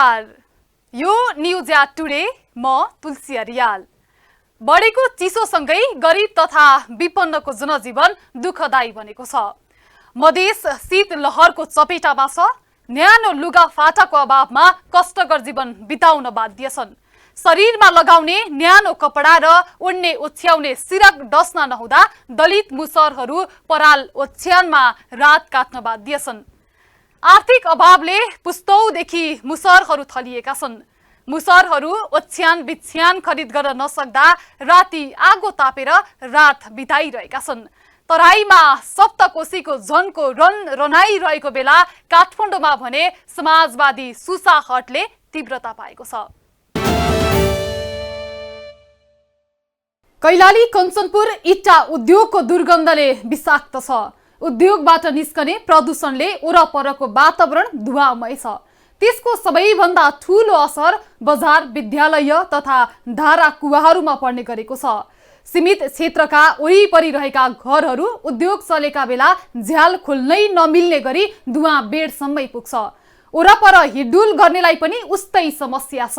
नमस्कार, यो न्युज या टुडे म तुलसी रियाल। बढेको चिसोसँगै गरिब तथा विपन्नको जनजीवन दुःखदायी बनेको छ। मधेस शीत लहरको चपेटामा छ। न्यानो लुगा फाटाको अभावमा कष्टकर जीवन बिताउन बाध्य छन्। शरीरमा लगाउने न्यानो कपडा र ओड्ने ओछ्याउने सिरक डस्न नहुँदा दलित मुसरहरू पराल ओछ्यानमा रात काट्न बाध्य छन्। आर्थिक अभावले पुस्तौदेखि मुसरहरू थलिएका छन्। मुसरहरू ओछ्यान बिछ्यान खरिद गर्न नसक्दा राति आगो तापेर रात बिताइरहेका छन्। तराईमा सप्तकोशीको झनको रनाइरहेको बेला काठमाडौँमा भने समाजवादी सुसा हटले तीव्रता पाएको छ। कैलाली कञ्चनपुर इट्टा उद्योगको दुर्गन्धले विषाक्त छ। उद्योगबाट निस्कने प्रदूषणले वरपरको वातावरण धुवामय छ। त्यसको सबैभन्दा ठूलो असर बजार, विद्यालय तथा धारा कुवाहरूमा पर्ने गरेको छ। सीमित क्षेत्रका वरिपरि रहेका घरहरू उद्योग चलेका बेला झ्याल खोल्नै नमिल्ने गरी धुवा बेडसम्मै पुग्छ। वरपर हिडुल गर्नेलाई पनि उस्तै समस्या छ।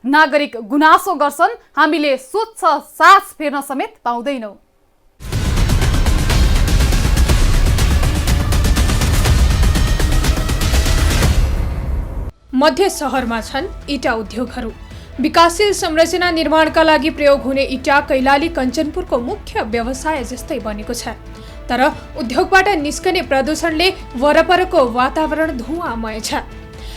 नागरिक गुनासो गर्छन्, हामीले स्वच्छ सास फेर्न समेत पाउँदैनौं। मध्य शहरमा छन् इटा उद्योगहरू। विकासशील संरचना निर्माणका लागि प्रयोग हुने इटा कैलाली कञ्चनपुरको मुख्य व्यवसाय जस्तै बनेको छ। तर उद्योगबाट निस्कने प्रदूषणले वरपरको वातावरण धुवामय छ।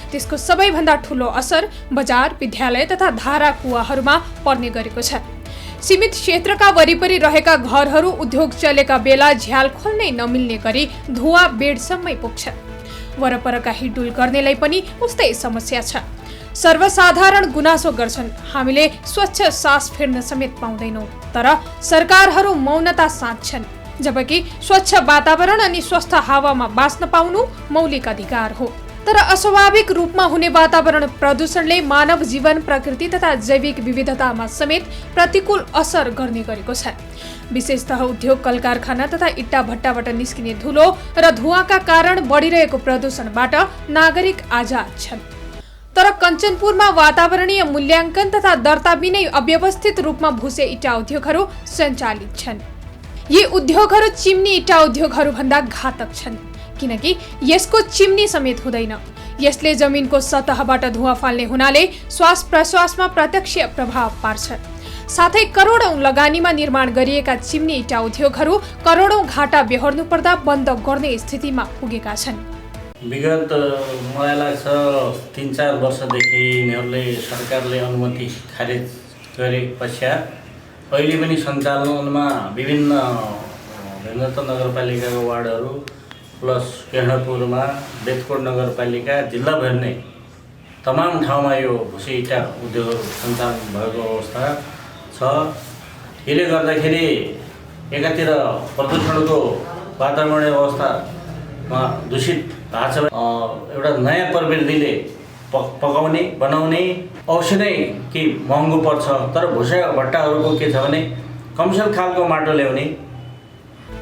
त्यसको सबैभन्दा ठूलो असर बजार, विद्यालय तथा धारा कुवाहरूमा पर्ने गरेको छ। सीमित क्षेत्रका वरिपरि रहेका घरहरू उद्योग चलेका बेला झ्याल खोल्नै नमिल्ने गरी धुवा बेडसम्मै पुग्छ। वरपरका हिडुल गर्नेलाई पनि उस्तै समस्या छ। सर्वसाधारण गुनासो गर्छन्, हामीले स्वच्छ सास फेर्न समेत पाउँदैनौं। तर सरकारहरू मौनता साध्छन्, जबकि स्वच्छ वातावरण अनि स्वस्थ हावामा बाँच्न पाउनु मौलिक अधिकार हो। तर अस्वाभाविक रूपमा हुने वातावरण प्रदूषणले मानव जीवन, प्रकृति तथा जैविक विविधतामा समेत प्रतिकूल असर गर्ने गरेको छ। विशेषतः उद्योग, कल कारखाना तथा इट्टा भट्टाबाट निस्किने धुलो र धुवाका कारण बढिरहेको प्रदूषणबाट नागरिक आजाद छन्। तर कञ्चनपुरमा वातावरणीय मूल्याङ्कन तथा दर्ता बिनै अव्यवस्थित रूपमा भुसे इट्टा उद्योगहरू सञ्चालित छन्। यी उद्योगहरू चिम्नी इट्टा उद्योगहरू भन्दा घातक छन्, किनकि यसको चिम्नी समेत हुँदैन। यसले जमिनको सतहबाट धुवा फाल्ने हुनाले श्वास प्रश्वासमा प्रत्यक्ष प्रभाव पार्छ। साथै करोडौं लगानीमा निर्माण गरिएका चिम्नी इट्टा उद्योगहरू करोडौं घाटा बेहोर्नु पर्दा बन्द गर्ने स्थितिमा पुगेका छन्। विगत मलाई लाग्छ 3-4 वर्षदेखि यिनीहरूले सरकारले अनुमति खारेज गरे पश्चात अहिले पनि सञ्चालनमा विभिन्न नगरपालिकाको वार्डहरू प्लस केन्द्रपुरमा बेतकोट नगरपालिका जिल्लाभर नै तमाम ठाउँमा यो भुसे इँटा उद्योगहरू सञ्चालन भएको अवस्था छ। यसले गर्दाखेरि एकातिर प्रदूषणको वातावरणीय अवस्थामा दूषित भएको छ। एउटा नयाँ प्रविधिले पकाउने बनाउने अवश्य नै कि महँगो पर्छ, तर भुसे भट्टाहरूको के छ भने कमर्सियल खालको माटो ल्याउने।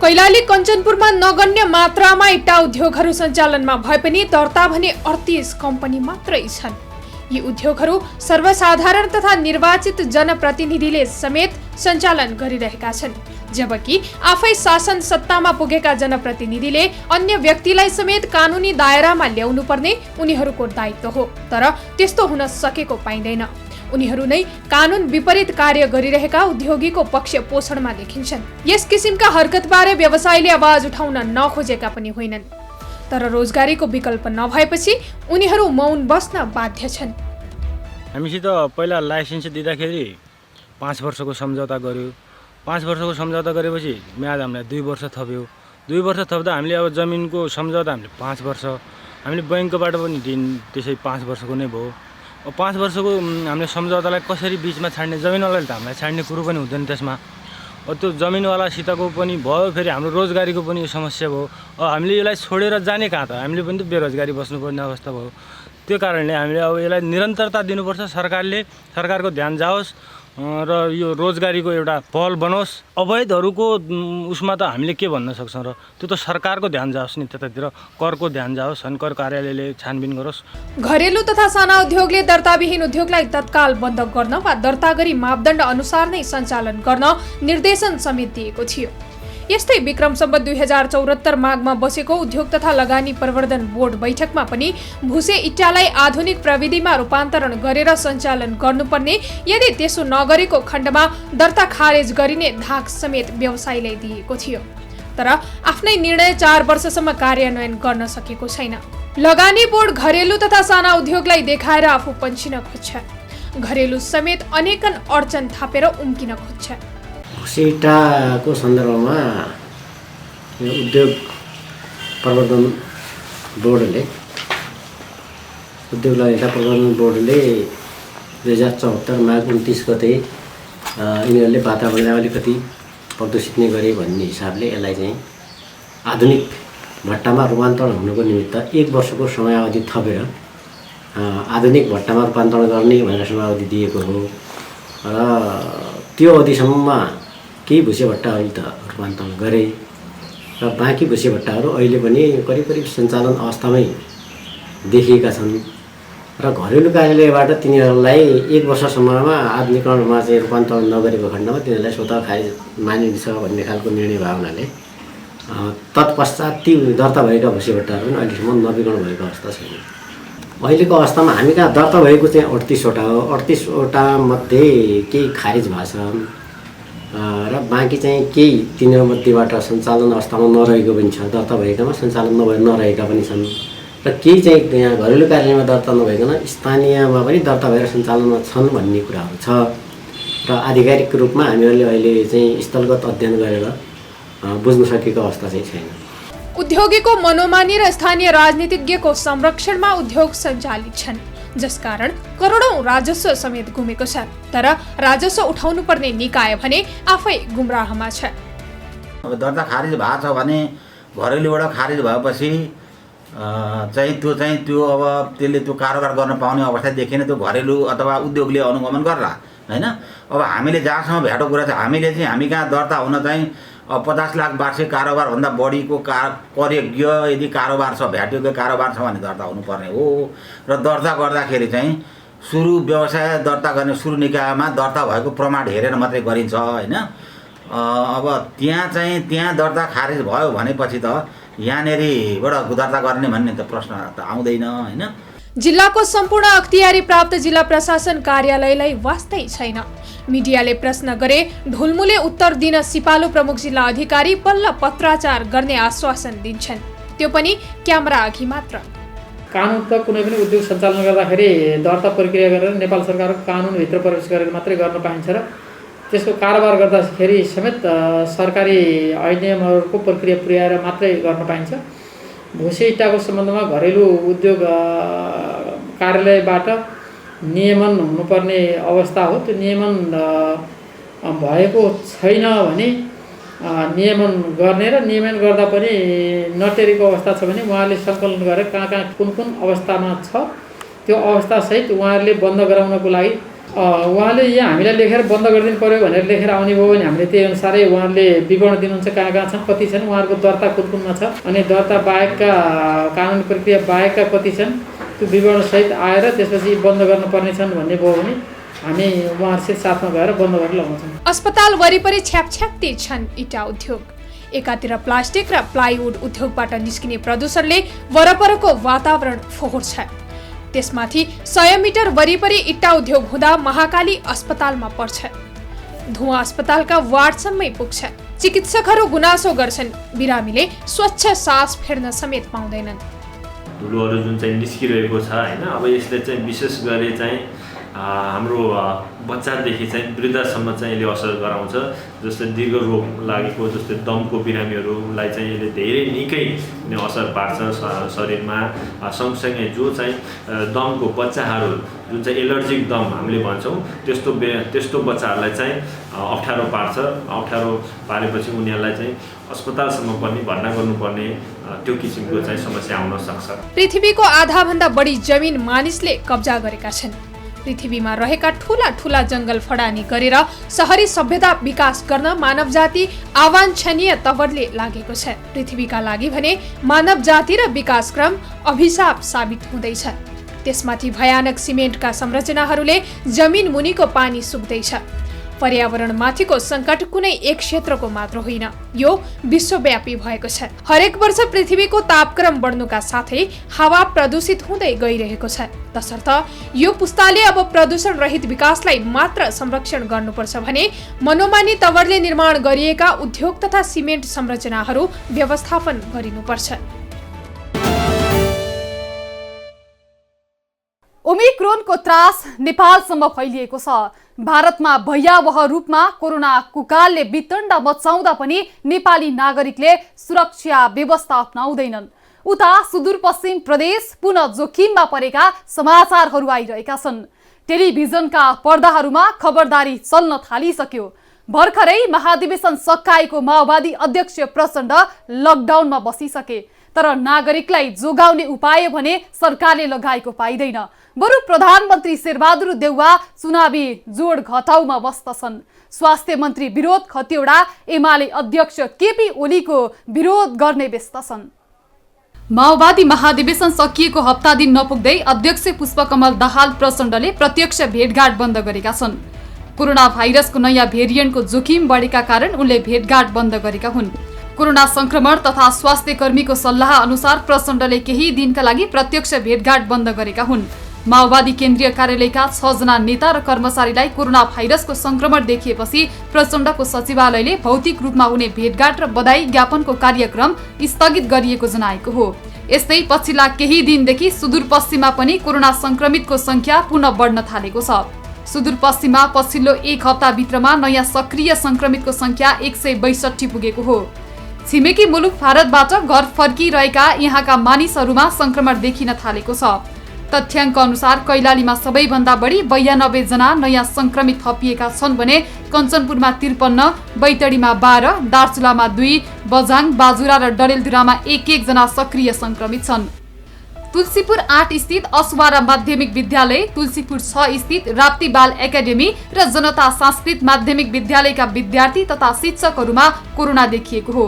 कैलाली कञ्चनपुरमा नगण्य मात्रामा इट्टा उद्योगहरू सञ्चालनमा भए पनि दर्ता भने 38 कम्पनी मात्रै छन्। यी उद्योगहरू सर्वसाधारण तथा निर्वाचित जनप्रतिनिधिले समेत सञ्चालन गरिरहेका छन्, जबकि आफै शासन सत्तामा पुगेका जनप्रतिनिधिले अन्य व्यक्तिलाई समेत कानुनी दायरामा ल्याउनु पर्ने उनीहरूको दायित्व हो। तर त्यस्तो हुन सकेको पाइँदैन। उनीहरू नै कानुन विपरीत कार्य गरिरहेका उद्योगीको पक्ष पोषणमा देखिन्छन्। यस किसिमका हरकतबारे व्यवसायीले आवाज उठाउन नखोजेका पनि होइनन्। तर रोजगारीको विकल्प नभएपछि उनीहरू मौन बस्न बाध्य छन्। हामीसित पहिला लाइसेन्स दिँदाखेरि 5 वर्षको सम्झौता गर्यो। 5 वर्षको सम्झौता गरेपछि म्याद हामीलाई 2 वर्ष थप्यो। 2 वर्ष थप्दा हामीले अब जमिनको सम्झौता हामीले 5 वर्ष, हामीले बैंकबाट पनि दिन त्यसै 5 वर्षको नै भयो। 5 वर्षको हामीले सम्झौतालाई कसरी बिचमा छाड्ने, जमिनवालाले त हामीलाई छाड्ने कुरो पनि हुँदैन त्यसमा। त्यो जमिनवालासितको पनि भयो, फेरि हाम्रो रोजगारीको पनि समस्या भयो। हामीले यसलाई छोडेर जाने कहाँ त, हामीले पनि त बेरोजगारी बस्नुपर्ने अवस्था भयो। त्यो कारणले हामीले अब यसलाई निरन्तरता दिनुपर्छ। सरकारको ध्यान जाओस्। र यो रोजगारीको एउटा पहल बनोस्। अवैधहरूको उसमा त हामीले के भन्न सक्छौँ र, त्यो त सरकारको ध्यान जाओस् नि, त्यतातिर करको ध्यान जाओस् अनि कर कार्यालयले छानबिन गरोस्। घरेलु तथा साना उद्योगले दर्ताविहीन उद्योगलाई तत्काल बन्द गर्न वा दर्ता गरी मापदण्ड अनुसार नै सञ्चालन गर्न निर्देशन समेत दिएको थियो। यस्तै विक्रम सम्वत 2074 माघमा बसेको उद्योग तथा लगानी प्रवर्धन बोर्ड बैठकमा पनि भुसे इट्टालाई आधुनिक प्रविधिमा रूपान्तरण गरेर सञ्चालन गर्नुपर्ने, यदि त्यसो नगरेको खण्डमा दर्ता खारेज गरिने धाक समेत व्यवसायीलाई दिएको थियो। तर आफ्नै निर्णय 4 वर्षसम्म कार्यान्वयन गर्न सकेको छैन। लगानी बोर्ड घरेलु तथा साना उद्योगलाई देखाएर आफू पन्छिन खोज्छ, घरेलु समेत अनेकन अडचन थापेर उम्किन खोज्छ। भुसे इट्टाको सन्दर्भमा यो उद्योग प्रवर्धन बोर्डले 2074 माघ 29 गते यिनीहरूले वातावरणलाई अलिकति प्रदूषित नै गरे भन्ने हिसाबले यसलाई चाहिँ आधुनिक भट्टामा रूपान्तरण हुनुको निमित्त 1 वर्षको समयावधि थपेर आधुनिक भट्टामा रूपान्तरण गर्ने भनेर समयावधि दिएको हो र त्यो अवधिसम्ममा केही भुसे भट्टाहरू त रूपान्तरण गरे र बाँकी भुसे भट्टाहरू अहिले पनि करिब करिब सञ्चालन अवस्थामै देखिएका छन् र घरेलु कार्यालयबाट तिनीहरूलाई 1 वर्षसम्ममा आधुनिकरणमा चाहिँ रूपान्तरण नगरेको खण्डमा तिनीहरूलाई स्वतः खारेज मानिन्छ भन्ने खालको निर्णय भएको हुनाले तत्पश्चात ती दर्ता भएका भुसे भट्टाहरू पनि अहिलेसम्म नवीकरण भएको अवस्था छैन। अहिलेको अवस्थामा हामी कहाँ दर्ता भएको चाहिँ 38वटा हो। 38वटा मध्ये केही खारेज भएको छ र बाँकी चाहिँ केही तिनीहरूमध्येबाट सञ्चालन अवस्थामा नरहेको पनि छ, दर्ता भएकामा सञ्चालन नरहेका पनि छन् र केही चाहिँ यहाँ घरेलु कार्यालयमा दर्ता नभइकन स्थानीयमा पनि दर्ता भएर सञ्चालनमा छन् भन्ने कुराहरू छ र आधिकारिक रूपमा हामीहरूले अहिले चाहिँ स्थलगत अध्ययन गरेर बुझ्न सकेको अवस्था चाहिँ छैन। उद्योगीको मनोमानी र स्थानीय राजनीतिज्ञको संरक्षणमा उद्योग सञ्चालित छन्, जसकारण करोडौं राजस्व समेत गुमेको छ। तर राजस्व उठाउनु पर्ने निकाय भने आफै गुमराहमा छ। अब दर्ता खारिज भएको छ भने घरेलुबाट खारिज भएपछि त्यो अब त्यसले त्यो कारोबार गर्न पाउने अवस्था देखिएन। त्यो घरेलु अथवा उद्योगले अनुगमन गर्ला हैन। अब हामीले जहाँसम्म भेटो कुरा छ, हामीले चाहिँ हामी कहाँ दर्ता हुन चाहिँ 50 लाख वार्षिक कारोबारभन्दा बढीको करयोग्य यदि कारोबार छ, भ्याटयोग्य कारोबार छ भने दर्ता हुनुपर्ने हो। र दर्ता गर्दाखेरि चाहिँ सुरु व्यवसाय दर्ता गर्ने सुरु निकायमा दर्ता भएको प्रमाण हेरेर मात्रै गरिन्छ हैन। अब त्यहाँ दर्ता खारेज भयो भनेपछि त यहाँनेरिबाट दर्ता गर्ने भन्ने त प्रश्न त आउँदैन हैन। जिल्लाको सम्पूर्ण अख्तियारी प्राप्त जिल्ला प्रशासन कार्यालयलाई वास्तै छैन। मिडियाले प्रश्न गरे ढुलमुले उत्तर दिन सिपालु प्रमुख जिल्ला अधिकारी बल्ल पत्राचार गर्ने आश्वासन दिन्छन्, त्यो पनि क्यामेरा अघि मात्र। कानुन त कुनै पनि उद्योग सञ्चालन गर्दाखेरि दर्ता प्रक्रिया गरेर नेपाल सरकारको कानुनभित्र प्रवेश गरेर मात्रै गर्न पाइन्छ र त्यसको कारोबार गर्दाखेरि समेत सरकारी ऐनहरूको प्रक्रिया पुर्याएर मात्रै गर्न पाइन्छ। भुसे इट्टाको सम्बन्धमा घरेलु उद्योग कार्यालयबाट नियमन हुनुपर्ने अवस्था हो। त्यो नियमन भएको छैन भने नियमन गर्ने र नियमन गर्दा पनि नटेरेको अवस्था छ भने उहाँले सङ्कलन गरेर कहाँ कुन अवस्थामा छ त्यो अवस्थासहित उहाँहरूले बन्द गराउनको लागि उहाँले यहाँ हामीलाई लेखेर बन्द गरिदिनु पर्यो भनेर लेखेर आउने भयो भने हामीले त्यही अनुसारै उहाँहरूले विवरण दिनुहुन्छ कहाँ छन्, कति छन्, उहाँहरूको दर्ता कुनमा छ, अनि दर्ता बाहेकका कानुनी प्रक्रिया बाहेकका कति छन्, त्यो विवरणसहित आएर त्यसपछि बन्द गर्नुपर्ने छन् भन्ने भयो भने हामी उहाँहरूसित साथमा गएर बन्द गरेर लगाउँछौँ। अस्पताल वरिपरि छ्यापछ्याप्ती छन् इटा उद्योग। एकातिर प्लास्टिक र प्लाइवुड उद्योगबाट निस्किने प्रदूषणले वरपरको वातावरण फोहोर्छ। त्यसमाथि 100 मिटर वरिपरि इट्टा उद्योग हुँदा महाकाली अस्पतालमा पर्छ। धुवा अस्पतालका वार्डसम्मै पुग्छ। चिकित्सकहरू गुनासो गर्छन्, बिरामीले स्वच्छ सास फेर्न समेत पाउँदैनन्। धुलोहरू जुन चाहिँ निस्किरहेको छ हैन, अब यसले चाहिँ विशेष गरी चाहिँ हाम्रो बच्चादेखि चाहिँ वृद्धसम्म चाहिँ यसले असर गराउँछ। जस्तै दीर्घ रोग लागेको जस्तै दमको बिरामीहरूलाई चाहिँ यसले धेरै निकै असर पार्छ शरीरमा। सँगसँगै जो चाहिँ दमको बच्चाहरू जुन चाहिँ एलर्जिक दम हामीले भन्छौँ त्यस्तो बच्चाहरूलाई चाहिँ अप्ठ्यारो पार्छ। अप्ठ्यारो पारेपछि उनीहरूलाई चाहिँ अस्पतालसम्म पनि भर्ना गर्नुपर्ने त्यो किसिमको चाहिँ समस्या आउन सक्छ। पृथ्वीको आधाभन्दा बढी जमिन मानिसले कब्जा गरेका छन्। पृथ्वीमा रहेका ठूला ठूला जंगल फडानी गरेर शहरी सभ्यता विकास गर्न मानव जाति अवाञ्छनीय तवरले लागेको छ। पृथ्वीका लागि भने मानव जाति र विकास क्रम अभिशाप साबित हुँदैछ। त्यसमाथि भयानक सिमेन्टका संरचनाहरूले जमिन मुनिको पानी सुक्दैछ। पर्यावरणमाथिको सङ्कट कुनै एक क्षेत्रको मात्र होइन, यो विश्वव्यापी भएको छ। हरेक वर्ष पृथ्वीको तापक्रम बढ्नुका साथै हावा प्रदूषित हुँदै गइरहेको छ। तसर्थ यो पुस्ताले अब प्रदूषण रहित विकासलाई मात्र संरक्षण गर्नुपर्छ भने मनोमानी तवरले निर्माण गरिएका उद्योग तथा सिमेन्ट संरचनाहरू व्यवस्थापन गरिनुपर्छ। ओमिक्रोनको त्रास नेपालसम्म फैलिएको छ। भारतमा भयावह रूपमा कोरोना कुकालले वितण्ड मचाउँदा पनि नेपाली नागरिकले सुरक्षा व्यवस्था अपनाउँदैनन्। उता सुदूरपश्चिम प्रदेश पुनः जोखिममा परेका समाचारहरू आइरहेका छन्। टेलिभिजनका पर्दाहरूमा खबरदारी चल्न थालिसक्यो। भर्खरै महाधिवेशन सकाएको माओवादी अध्यक्ष प्रचण्ड लकडाउनमा बसिसके, तर नागरिकलाई जोगाउने उपाय भने सरकारले लगाएको पाइँदैन। बरु प्रधानमन्त्री शेरबहादुर देउवा चुनावी जोड घटाउमा व्यस्त छन्। स्वास्थ्य मन्त्री विनोद खतिवडा एमाले अध्यक्ष केपी ओलीको विरोध गर्ने व्यस्त छन्। माओवादी महाधिवेशन सकिएको हप्ता दिन नपुग्दै अध्यक्ष पुष्पकमल दाहाल प्रचण्डले प्रत्यक्ष भेटघाट बन्द गरेका छन्। कोरोना भाइरसको नयाँ भेरिएन्टको जोखिम बढेका कारण उनले भेटघाट बन्द गरेका हुन्। कोरोना संक्रमण तथा स्वास्थ्य कर्मीको सल्लाह अनुसार प्रचण्डले केही दिनका लागि प्रत्यक्ष भेटघाट बन्द गरेका हुन्। माओवादी केन्द्रीय कार्यालयका 6 जना नेता र कर्मचारीलाई कोरोना भाइरसको संक्रमण देखिएपछि प्रचण्डको सचिवालयले भौतिक रूपमा हुने भेटघाट र बधाई ज्ञापनको कार्यक्रम स्थगित गरिएको जनाएको हो। यस्तै पछिल्ला केही दिनदेखि सुदूरपश्चिममा पनि कोरोना संक्रमितको संख्या पुनः बढ्न थालेको छ। सुदूरपश्चिममा पछिल्लो एक हप्ताभित्रमा नयाँ सक्रिय संक्रमितको संख्या 162 पुगेको हो। छिमेकी मुलुक भारतबाट घर फर्किरहेका यहाँका मानिसहरूमा संक्रमण देखिन थालेको छ। तथ्याङ्क अनुसार कैलालीमा सबैभन्दा बढी 92 जना नयाँ संक्रमित थपिएका छन् भने कञ्चनपुरमा 53, बैतडीमा 12, दार्चुलामा 2, बझाङ, बाजुरा र डडेलधुरामा 1-1 जना सक्रिय संक्रमित छन्। तुलसीपुर 8 स्थित असुवारा माध्यमिक विद्यालय, तुलसीपुर 6 स्थित राप्ती बाल एकाडेमी र जनता संस्कृत माध्यमिक विद्यालयका विद्यार्थी तथा शिक्षकहरूमा कोरोना देखिएको हो।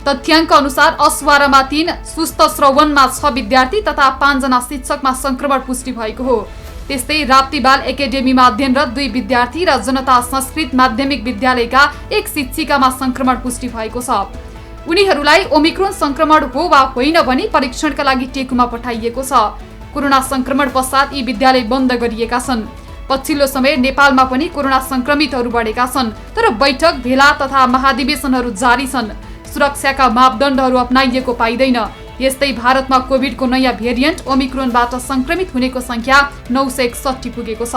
तथ्याङ्क अनुसार असुवारामा 3, सुस्त श्रवणमा 6 विद्यार्थी तथा 5 जना शिक्षकमा संक्रमण पुष्टि भएको हो। त्यस्तै राप्ती बाल एकाडेमीमा अध्ययनरत 2 विद्यार्थी र जनता संस्कृत माध्यमिक विद्यालयका 1 शिक्षिकामा संक्रमण पुष्टि भएको छ। उनीहरूलाई ओमिक्रोन संक्रमण हो वा होइन भनी परीक्षणका लागि टेकुमा पठाइएको छ। कोरोना संक्रमण पश्चात यी विद्यालय बन्द गरिएका छन्। पछिल्लो समय नेपालमा पनि कोरोना संक्रमितहरू बढेका छन्, तर बैठक, भेला तथा महाधिवेशनहरू जारी छन्। सुरक्षाका मापदण्डहरू अपनाइएको पाइँदैन। यस्तै भारतमा कोभिडको नयाँ भेरिएन्ट ओमिक्रोनबाट संक्रमित हुनेको संख्या 961 पुगेको छ।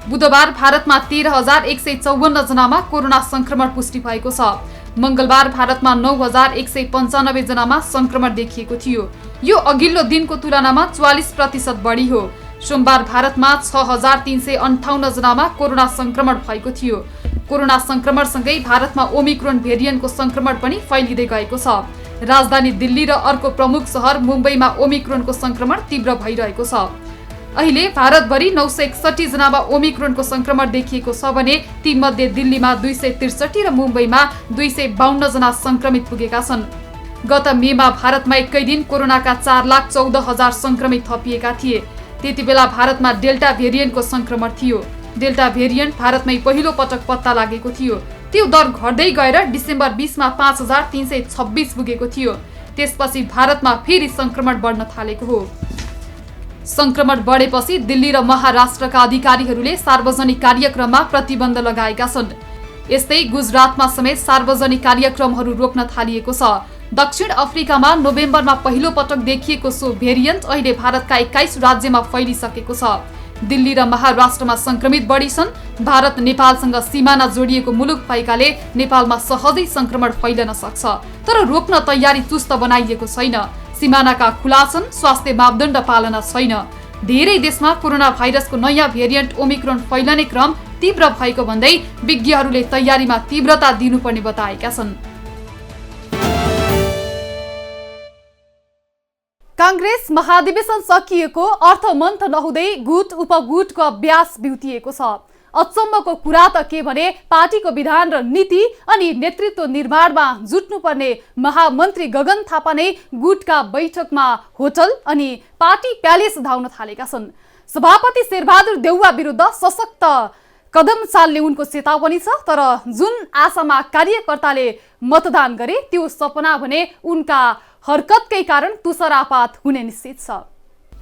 बुधबार भारतमा 13,154 जनामा कोरोना संक्रमण पुष्टि भएको छ। मंगलबार भारतमा 9,195 जनामा संक्रमण देखिएको थियो। यो अघिल्लो दिनको तुलनामा 44% बढी हो। सोमबार भारतमा 6,358 जनामा कोरोना संक्रमण भएको थियो। कोरोना संक्रमणसँगै भारतमा ओमिक्रोन भेरिएन्टको संक्रमण पनि फैलिँदै गएको छ। राजधानी दिल्ली र अर्को प्रमुख सहर मुम्बईमा ओमिक्रोनको संक्रमण तीव्र भइरहेको छ। अहिले भारतभरि 961 जनामा ओमिक्रोनको संक्रमण देखिएको छ भने तीमध्ये दिल्लीमा 263 र मुम्बईमा 252 जना संक्रमित पुगेका छन्। गत मेमा भारतमा एकै दिन कोरोनाका 4,14,000 संक्रमित थपिएका थिए। त्यति बेला भारतमा डेल्टा भेरिएन्टको संक्रमण थियो। डेल्टा भेरिएन्ट भारतमै पहिलो पटक पत्ता लागेको थियो। त्यो दर घट्दै गएर डिसेम्बर 20 मा 5,326 पुगेको थियो। त्यसपछि भारतमा फेरि संक्रमण बढ्न थालेको हो। संक्रमण बढेपछि दिल्ली र महाराष्ट्रका अधिकारीहरूले सार्वजनिक कार्यक्रममा प्रतिबन्ध लगाएका छन्। यस्तै गुजरातमा समेत सार्वजनिक कार्यक्रमहरू रोक्न थालिएको छ। दक्षिण अफ्रिकामा नोभेम्बरमा पहिलो पटक देखिएको सो भेरिएन्ट अहिले भारतका 21 राज्यमा फैलिसकेको छ। दिल्ली र महाराष्ट्रमा संक्रमित बढी छन्। भारत नेपालसँग सीमाना जोडिएको मुलुक भएकाले नेपालमा सहजै संक्रमण फैलन सक्छ, तर रोक्न तयारी चुस्त बनाइएको छैन। सीमानाका खुला छन्, स्वास्थ्य मापदण्ड पालना छैन। धेरै देशमा कोरोना भाइरसको नयाँ भेरिएन्ट ओमिक्रोन फैलने क्रम तीव्र भएको भन्दै विज्ञहरूले तयारीमा तीव्रता दिनुपर्ने बताएका छन्। कांग्रेस महाधिवेशन सकिएको अर्थमन्थन नहुँदै गुट उपगुटको अभ्यास बिउतिएको छ। अचम्मको कुरा त के भने पार्टीको विधान र नीति अनि नेतृत्व निर्माणमा जुट्नुपर्ने महामन्त्री गगन थापा नै गुटका बैठकमा होटल अनि पार्टी प्यालेस धाउन थालेका छन्। सभापति शेरबहादुर देउवा विरुद्ध सशक्त कदम चाल्ने उनको चेतावनी छ। तर जुन आशामा कार्यकर्ताले मतदान गरे त्यो सपना भने उनका हरकतकै कारण तुषारापात हुने निश्चित छ।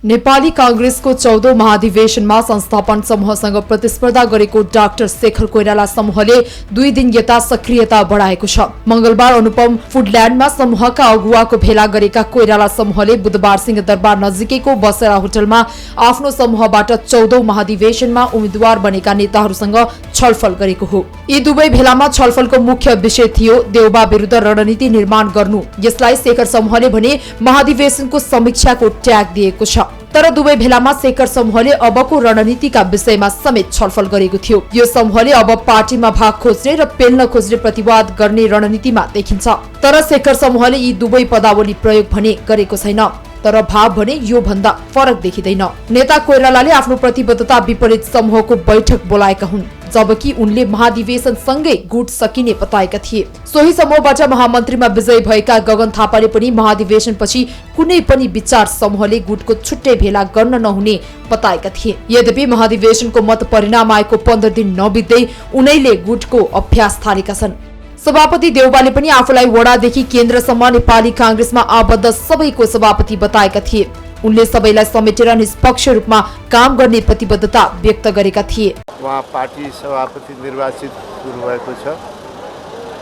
नेपाली कांग्रेसको 14औं महाधिवेशनमा संस्थापन समूहसँग प्रतिस्पर्धा गरेको डाक्टर शेखर कोइराला समूहले 2 दिन यता सक्रियता बढाएको छ। मंगलबार अनुपम फुडल्यान्डमा समूहका अगुवाको भेला गरेका कोइराला समूहले बुधबार सिंहदरबार नजिकैको बसेरा होटलमा आफ्नो समूहबाट 14औं महाधिवेशनमा उम्मेद्वार बनेका नेताहरूसँग छलफल गरेको हो। यी दुवै भेलामा छलफलको मुख्य विषय थियो देउबा विरुद्ध रणनीति निर्माण गर्नु। यसलाई शेखर समूहले भने महाधिवेशनको समीक्षाको ट्याग दिएको छ। तर दुवै भेलामा शेखर समूहले अबको रणनीतिका विषयमा समेत छलफल गरेको थियो। यो समूहले अब पार्टीमा भाग खोज्ने र पेल्न खोज्ने प्रतिवाद गर्ने रणनीतिमा देखिन्छ। तर शेखर समूहले यी दुवै पदावली प्रयोग भने गरेको छैन। तर भाव भने यो भन्दा फरक देखिँदैन। नेता कोइरालाले आफ्नो प्रतिबद्धता विपरीत समूहको बैठक बोलाएका हुन्, जबकि उनले महाधिवेशन सँगै गुट सकिने बताएका थिए। सोही समूहबाट महामन्त्रीमा विजयी भएका गगन थापाले पनि महाधिवेशनपछि कुनै पनि विचार समूहले गुटको छुट्टै भेला गर्न नहुने बताएका थिए। यद्यपि महाधिवेशनको मत परिणाम आएको 15 दिन नबित्दै उनैले गुटको अभ्यास थालेका छन्। सभापति देउवाले पनि आफूलाई वडादेखि केन्द्रसम्म नेपाली कांग्रेसमा आबद्ध सबैको सभापति बताएका थिए। उनले सबैलाई समेटेर निष्पक्ष रूपमा काम गर्ने प्रतिबद्धता व्यक्त गरेका थिए। उहाँ पार्टी सभापति निर्वाचित हुनुभएको छ,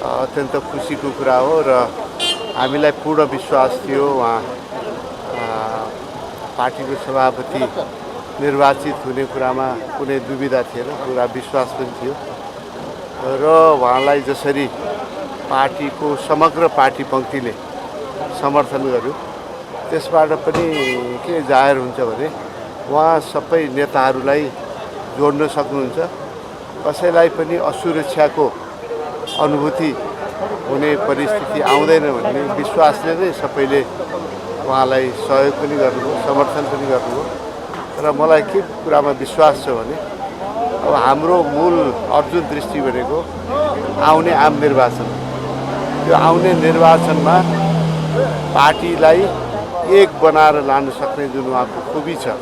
अत्यन्त खुसीको कुरा हो र हामीलाई पूर्ण विश्वास थियो उहाँ पार्टीको सभापति निर्वाचित हुने कुरामा कुनै दुविधा थिएन, पुरा विश्वास पनि थियो र उहाँलाई जसरी पार्टीको समग्र पार्टी पङ्क्तिले समर्थन गर्यो त्यसबाट पनि के जाहेर हुन्छ भने उहाँ सबै नेताहरूलाई जोड्न सक्नुहुन्छ। कसैलाई पनि असुरक्षाको अनुभूति हुने परिस्थिति आउँदैन भन्ने विश्वासले नै सबैले उहाँलाई सहयोग पनि गर्नुभयो, समर्थन पनि गर्नुभयो। र मलाई के कुरामा विश्वास छ भने अब हाम्रो मूल अर्जुन दृष्टि भनेको आउने आम निर्वाचन, त्यो आउने निर्वाचनमा पार्टीलाई एक बनाएर लान सक्ने जुन उहाँको खुबी छ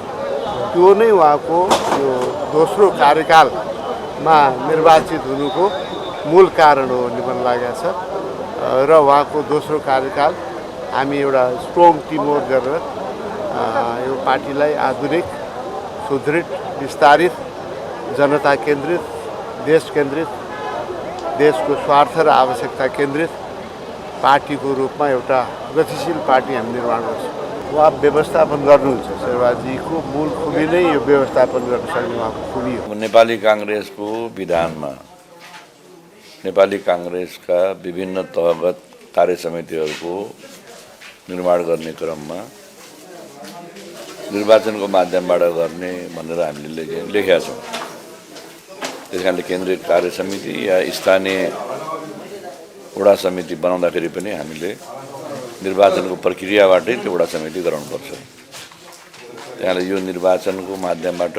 त्यो नै उहाँको यो दोस्रो कार्यकालमा निर्वाचित हुनुको मूल कारण हो भन्ने मलाई लागेको छ। र उहाँको दोस्रो कार्यकाल हामी एउटा स्ट्रङ टिमवर्क गरेर यो पार्टीलाई आधुनिक, सुदृढ, विस्तारित, जनता केन्द्रित, देश केन्द्रित, देशको स्वार्थ र आवश्यकता केन्द्रित पार्टीको रूपमा एउटा गतिशील पार्टी हामी निर्माण गर्छौँ। उहाँ व्यवस्थापन गर्नुहुन्छ, शेरबहादुरजीको मूल खुबी नै यो व्यवस्थापन गर्न सक्ने उहाँको खुबी हो। नेपाली कांग्रेसको विधानमा नेपाली कांग्रेसका विभिन्न तहगत कार्य समितिहरूको निर्माण गर्ने क्रममा निर्वाचनको माध्यमबाट गर्ने भनेर हामीले लेखेका छौँ। त्यस कारणले केन्द्रीय कार्य समिति या स्थानीय वडा समिति बनाउँदाखेरि पनि हामीले निर्वाचनको प्रक्रियाबाटै त्यो वडा समिति गराउनुपर्छ। त्यहाँले यो निर्वाचनको माध्यमबाट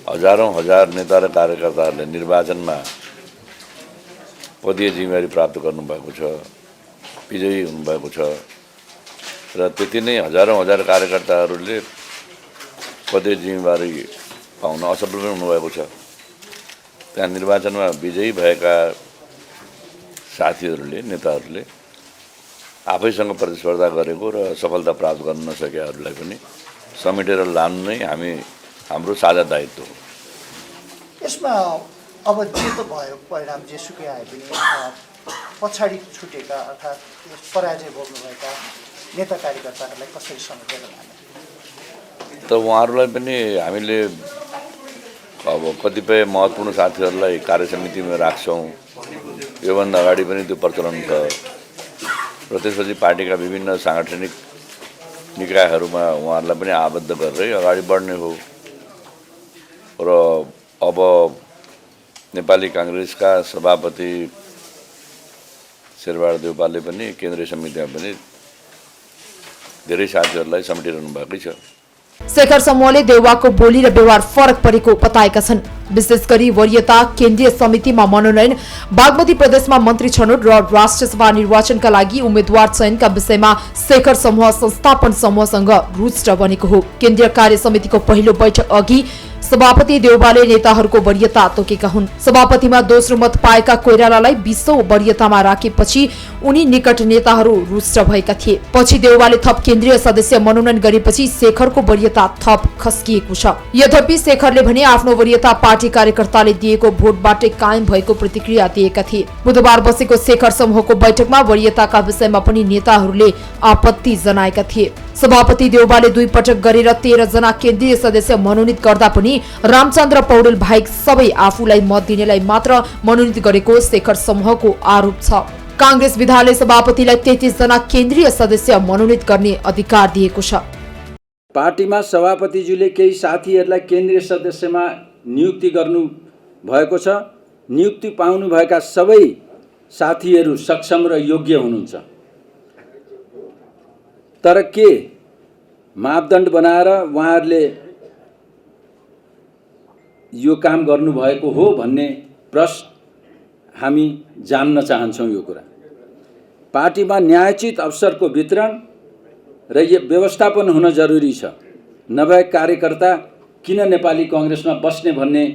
हजारौँ हजार नेता र कार्यकर्ताहरूले निर्वाचनमा पदीय जिम्मेवारी प्राप्त गर्नुभएको छ, विजयी हुनुभएको छ र त्यति नै हजारौँ हजार कार्यकर्ताहरूले पदीय जिम्मेवारी पाउन असफल पनि हुनुभएको छ। त्यहाँ निर्वाचनमा विजयी भएका साथीहरूले, नेताहरूले आफैसँग प्रतिस्पर्धा गरेको र सफलता प्राप्त गर्न नसकेकाहरूलाई पनि समेटेर लानु नै हाम्रो साझा दायित्व हो। यसमा अब जे त भयो परिणाम जेसुकै आए पनि पछाडि छुटेका अर्थात् पराजय भोग्नुभएका नेता कार्यकर्ताहरूलाई कसरी समेटेर लाने त उहाँहरूलाई पनि हामीले अब कतिपय महत्त्वपूर्ण साथीहरूलाई कार्य समितिमा राख्छौँ। योभन्दा अगाडि पनि त्यो प्रचलन छ र त्यसपछि पार्टीका विभिन्न साङ्गठनिक निकायहरूमा उहाँहरूलाई पनि आबद्ध गरेरै अगाडि बढ्ने हो। र अब नेपाली कांग्रेसका सभापति शेरबहादुर देउवाले पनि केन्द्रीय समितिमा पनि धेरै साथीहरूलाई समेटिरहनु भएकै छ। शेखर समूहले देउवाको बोली र व्यवहार फरक परेको बताएका छन्। विशेष गरी वरीयता, केन्द्रीय समितिमा मनोनयन, बागमती प्रदेशमा मन्त्री छनौट र राष्ट्रिय सभा निर्वाचनका लागि उम्मेद्वार चयनका विषयमा शेखर समूह संस्थापन समूहसँग रुष्ट बनेको हो। केन्द्रीय कार्य समितिको पहिलो बैठक अघि सभापति देउवाले नेताहरूको वरीयता तोकेका हुन्। सभापतिमा दोस्रो मत पाएका कोइरालालाई 20औं वरीयतामा राखेपछि उनी निकट नेताहरू रुष्ट भएका थिए। पछि देउवाले थप केन्द्रीय सदस्य मनोनयन गरेपछि शेखरको वरीयता थप खस्किएको छ। यद्यपि शेखरले भने आफ्नो वरीयता पार्टी कार्यकर्ताले दिएको भोटबाटै कायम भएको प्रतिक्रिया दिएका थिए। बुधबार बसेको शेखर समूहको बैठकमा वरीयताका विषयमा पनि नेताहरूले आपत्ति जनाएका थिए। सभापति देउवाले 2 पटक गरेर 13 जना केन्द्रीय सदस्य मनोनित गर्दा पनि रामचन्द्र पौडेल बाहेक सबै आफूलाई मत दिनेलाई मात्र मनोनित गरेको शेखर समूहको आरोप छ। कांग्रेस विधाले सभापतिलाई 33 जना केन्द्रीय सदस्य मनोनित गर्ने अधिकार दिएको छ। पार्टीमा सभापतिज्यूले केही साथीहरूलाई केन्द्रीय सदस्यमा नियुक्ति गर्नु भएको छ। नियुक्ति पाउनुभएका सबै साथीहरू सक्षम र योग्य हुनुहुन्छ। तर के मापदण्ड बनाएर उहाँहरूले यो काम गर्नुभएको हो भन्ने प्रश्न हामी जान्न चाहन्छौँ। यो कुरा पार्टीमा न्यायोचित अवसरको वितरण र यो व्यवस्थापन हुन जरुरी छ। नभए कार्यकर्ता किन नेपाली कांग्रेसमा बस्ने भन्ने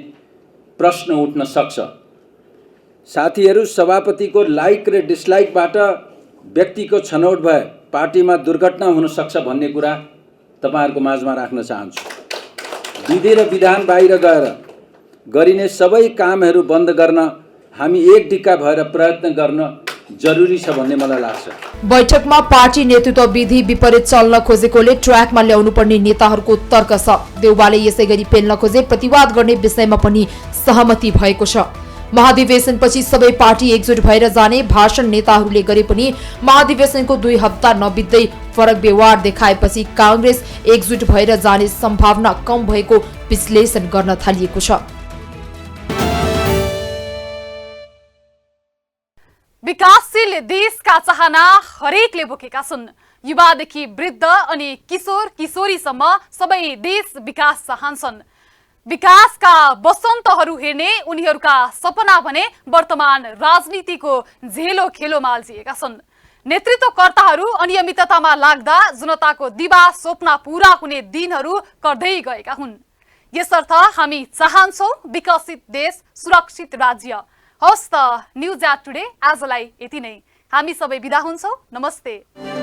प्रश्न उठ्न सक्छ। साथीहरू, सभापतिको लाइक र डिसलाइकबाट व्यक्तिको छनौट भए पार्टीमा दुर्घटना हुन सक्छ भन्ने कुरा तपाईहरुको माझमा राख्न चाहन्छु। विधि र विधान बाहिर गएर गरिने सबै कामहरू बन्द गर्न हामी एक डिक्का भएर प्रयत्न गर्न जरुरी छ भन्ने मलाई लाग्छ। बैठकमा पार्टी नेतृत्व विधि विपरीत चल्न खोजेकोले ट्र्याकमा ल्याउनु पर्ने नेताहरूको तर्क छ। देउवाले यसैगरी पेल्न खोजे प्रतिवाद गर्ने विषयमा पनि सहमति भएको छ। महाधिवेशनपछि सबै पार्टी एकजुट भएर जाने भाषण नेताहरूले गरे पनि महाधिवेशनको 2 हप्ता नबित्दै फरक व्यवहार देखाएपछि कांग्रेस एकजुट भएर जाने सम्भावना कम भएको विश्लेषण गर्न थालिएको छ। विकासशील देशका चाहना हरेकले बोकेका छन्। युवादेखि वृद्ध अनि किशोर किशोरीसम्म सबै देश विकास चाहन्छन्। विकासका वसन्तहरू हेर्ने उनीहरूका सपना भने वर्तमान राजनीतिको झेलो खेलोमा अल्झिएका छन्। नेतृत्वकर्ताहरू अनियमिततामा लाग्दा जनताको दिवा स्वप्न पूरा हुने दिनहरू कर्दै गएका हुन्। यसर्थ हामी चाहन्छौँ विकसित देश, सुरक्षित राज्य। हवस् त, न्युज एट टुडे आजलाई यति नै। हामी सबै बिदा हुन्छौँ। नमस्ते।